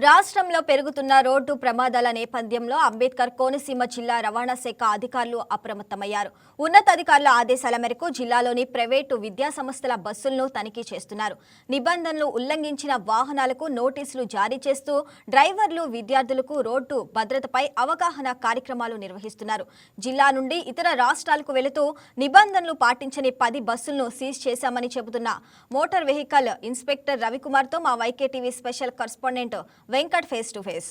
రాష్ట్రంలో పెరుగుతున్న రోడ్డు ప్రమాదాల నేపథ్యంలో అంబేద్కర్ కోనసీమ జిల్లా రవాణా శాఖ అధికారులు అప్రమత్తమయ్యారు. ఉన్నతాధికారుల ఆదేశాల మేరకు జిల్లాలోని ప్రైవేటు విద్యాసంస్థల బస్సులను తనిఖీ చేస్తున్నారు. నిబంధనలు ఉల్లంఘించిన వాహనాలకు నోటీసులు జారీ చేస్తూ డ్రైవర్లు, విద్యార్థులకు రోడ్డు భద్రతపై అవగాహన కార్యక్రమాలు నిర్వహిస్తున్నారు. జిల్లా నుండి ఇతర రాష్ట్రాలకు వెళుతూ నిబంధనలు పాటించని 10 బస్సులను సీజ్ చేశామని చెబుతున్న మోటార్ వెహికల్ ఇన్స్పెక్టర్ రవికుమార్తో మా YK TV special correspondent Venkat face to face.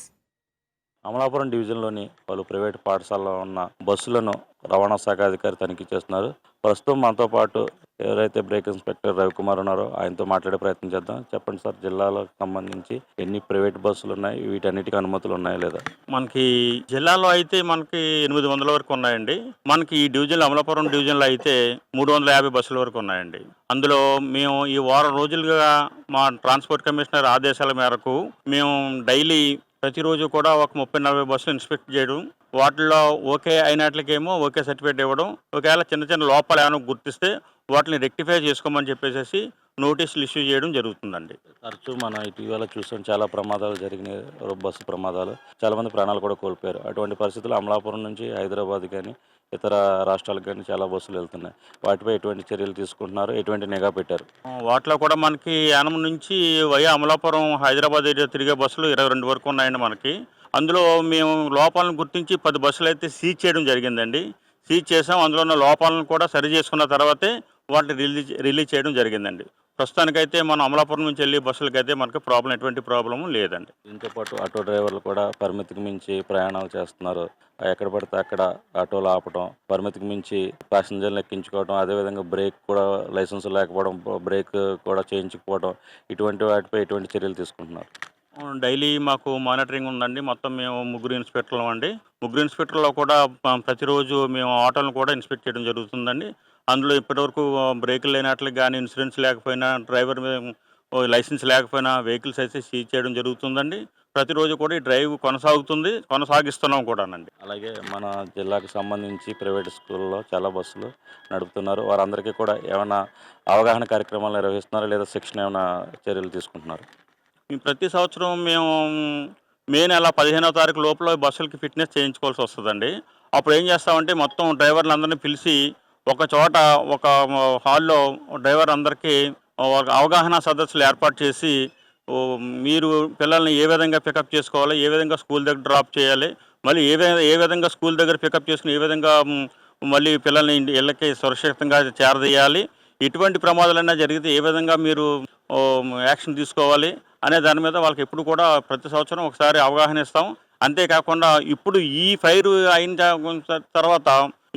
Amalapuram డివిజన్లోని పలు ప్రైవేటు పాఠశాలలో ఉన్న బస్సులను రవాణా శాఖ అధికారి తనిఖీ చేస్తున్నారు. ప్రస్తుతం మనతో పాటు ఎవరైతే బ్రేక్ ఇన్స్పెక్టర్ రవికుమార్ ఉన్నారో ఆయనతో మాట్లాడే ప్రయత్నం చేద్దాం. చెప్పండి సార్, జిల్లాలకు సంబంధించి ఎన్ని ప్రైవేట్ బస్సులు ఉన్నాయి, వీటన్నిటికీ అనుమతులు ఉన్నాయా లేదా? మనకి జిల్లాలో అయితే మనకి 800 వరకు ఉన్నాయండి. మనకి ఈ డివిజన్లో అమలాపురం డివిజన్లో అయితే 350 బస్సుల వరకు ఉన్నాయండి. అందులో మేము ఈ వారం రోజులుగా మా ట్రాన్స్పోర్ట్ కమిషనర్ ఆదేశాల మేరకు మేము డైలీ ప్రతిరోజు కూడా ఒక 30-40 బస్సులు ఇన్స్పెక్ట్ చేయడం, వాటిల్లో ఓకే అయినట్లకేమో ఓకే సర్టిఫికేట్ ఇవ్వడం, ఒకవేళ చిన్న చిన్న లోపాలు ఏమైనా గుర్తిస్తే వాటిని రెక్టిఫై చేసుకోమని చెప్పేసి నోటీసులు ఇష్యూ చేయడం జరుగుతుందండి. తరచూ మనం ఇటీవల చూసాం, చాలా ప్రమాదాలు జరిగినాయి, బస్సు ప్రమాదాలు, చాలామంది ప్రాణాలు కూడా కోల్పోయారు. అటువంటి పరిస్థితుల్లో అమలాపురం నుంచి హైదరాబాద్ కానీ ఇతర రాష్ట్రాలకు కానీ చాలా బస్సులు వెళ్తున్నాయి. వాటిపై ఎటువంటి చర్యలు తీసుకుంటున్నారు, ఎటువంటి నిఘా పెట్టారు? వాటిలో కూడా మనకి యానం నుంచి వయా అమలాపురం హైదరాబాద్ ఏరియా తిరిగే బస్సులు 22 వరకు ఉన్నాయండి మనకి. అందులో మేము లోపాలను గుర్తించి 10 బస్సులు అయితే సీజ్ చేయడం జరిగిందండి. సీజ్ చేసాం. అందులో ఉన్న లోపాలను కూడా సరి చేసుకున్న తర్వాతే వాటిని రిలీజ్ చేయడం జరిగిందండి. ప్రస్తుతానికైతే మనం అమలాపురం నుంచి వెళ్ళే బస్సులకైతే మనకి ఎటువంటి ప్రాబ్లము లేదండి. దీంతో పాటు ఆటో డ్రైవర్లు కూడా పరిమితికి మించి ప్రయాణాలు చేస్తున్నారు. ఎక్కడ పడితే అక్కడ ఆటోలు ఆపడం, పరిమితికి మించి ప్యాసింజర్లు ఎక్కించుకోవడం, అదేవిధంగా బ్రేక్ కూడా లైసెన్స్ లేకపోవడం, బ్రేక్ కూడా చేయించుకోవడం, ఇటువంటి వాటిపై ఎటువంటి చర్యలు తీసుకుంటున్నారు? డైలీ మాకు మానిటరింగ్ ఉందండి. మొత్తం మేము 3 ఇన్స్పెక్టర్లు అండి. 3 ఇన్స్పెక్టర్లో కూడా ప్రతిరోజు మేము ఆటోలను కూడా ఇన్స్పెక్ట్ చేయడం జరుగుతుందండి. అందులో ఇప్పటివరకు బ్రేకులు లేనట్లకి కానీ, ఇన్సూరెన్స్ లేకపోయినా, డ్రైవర్ లైసెన్స్ లేకపోయినా వెహికల్స్ అయితే సీజ్ చేయడం జరుగుతుందండి. ప్రతిరోజు కూడా ఈ డ్రైవ్ కొనసాగిస్తున్నాం కూడానండి. అలాగే మన జిల్లాకు సంబంధించి ప్రైవేట్ స్కూల్లో చాలా బస్సులు నడుపుతున్నారు. వారందరికీ కూడా ఏమైనా అవగాహన కార్యక్రమాలు నిర్వహిస్తున్నారా, లేదా శిక్షణ ఏమైనా చర్యలు తీసుకుంటున్నారు? ప్రతి సంవత్సరం మేము మే నెల 15వ తారీఖు లోపల బస్సులకి ఫిట్నెస్ చేయించుకోవాల్సి వస్తుందండి. అప్పుడు ఏం చేస్తామంటే మొత్తం డ్రైవర్లందరినీ పిలిచి ఒక చోట ఒక హాల్లో డ్రైవర్ అందరికీ అవగాహన సదస్సులు ఏర్పాటు చేసి, మీరు పిల్లల్ని ఏ విధంగా పికప్ చేసుకోవాలి, ఏ విధంగా స్కూల్ దగ్గర డ్రాప్ చేయాలి, మళ్ళీ ఏ విధంగా స్కూల్ దగ్గర పికప్ చేసుకుని ఏ విధంగా మళ్ళీ పిల్లల్ని ఇళ్ళకి సురక్షితంగా చేరదీయాలి, ఇటువంటి ప్రమాదాలన్నా జరిగితే ఏ విధంగా మీరు యాక్షన్ తీసుకోవాలి అనే దాని మీద వాళ్ళకి ఎప్పుడు కూడా ప్రతి సంవత్సరం ఒకసారి అవగాహన ఇస్తాం. అంతేకాకుండా ఇప్పుడు ఈ ఫైర్ అయిన తర్వాత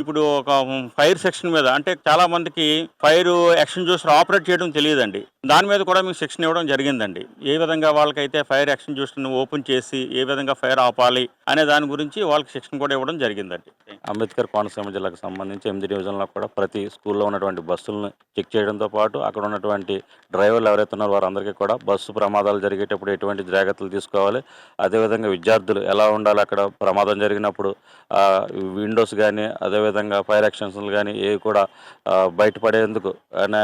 ఇప్పుడు ఒక ఫైర్ సెక్షన్ మీద, అంటే చాలా మందికి ఫైర్ యాక్షన్ జూస్టర్ ఆపరేట్ చేయడం తెలియదండి. దాని మీద కూడా మీకు శిక్షణ ఇవ్వడం జరిగిందండి. ఏ విధంగా వాళ్ళకైతే ఫైర్ యాక్షన్ జూస్టర్ని ఓపెన్ చేసి ఏ విధంగా ఫైర్ ఆపాలి అనే దాని గురించి వాళ్ళకి శిక్షణ కూడా ఇవ్వడం జరిగిందండి. అంబేద్కర్ కోనసీమ జిల్లాకు సంబంధించి 8 డివిజన్లో కూడా ప్రతి స్కూల్లో ఉన్నటువంటి బస్సులను చెక్ చేయడంతో పాటు అక్కడ ఉన్నటువంటి డ్రైవర్లు ఎవరైతే ఉన్నారో వారందరికీ కూడా బస్సు ప్రమాదాలు జరిగేటప్పుడు ఎటువంటి జాగ్రత్తలు తీసుకోవాలి, అదేవిధంగా విద్యార్థులు ఎలా ఉండాలి, అక్కడ ప్రమాదం జరిగినప్పుడు విండోస్ కానీ అదేవిధంగా ఫైర్ యాక్షన్స్లు కానీ ఏవి కూడా బయటపడేందుకు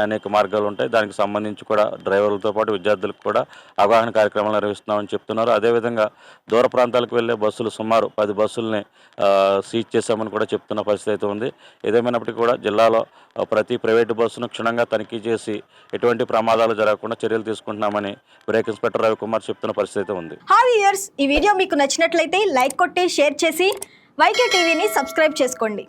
అనేక మార్గాలు ఉంటాయి. దానికి సంబంధించి కూడా డ్రైవర్లతో పాటు విద్యార్థులకు కూడా అవగాహన కార్యక్రమాలు నిర్వహిస్తున్నామని చెప్తున్నారు. అదేవిధంగా దూర ప్రాంతాలకు వెళ్ళే బస్సులు సుమారు 10 బస్సుల్ని సీజ్ చేశామని కూడా చెప్తున్న పరిస్థితి అయితే ఉంది. ఏదేమైనప్పటికీ కూడా జిల్లాలో ప్రతి ప్రైవేటు బస్సును క్షుణ్ణంగా తనిఖీ చేసి ఎటువంటి ప్రమాదాలు జరగకుండా చర్యలు తీసుకుంటున్నామని బ్రేక్ ఇన్స్పెక్టర్ రవికుమార్ చెప్తున్న పరిస్థితి అయితే ఉంది. ఈ వీడియో మీకు నచ్చినట్లయితే లైక్ కొట్టి షేర్ చేసి వైకే టీవీని సబ్స్క్రైబ్ చేసుకోండి.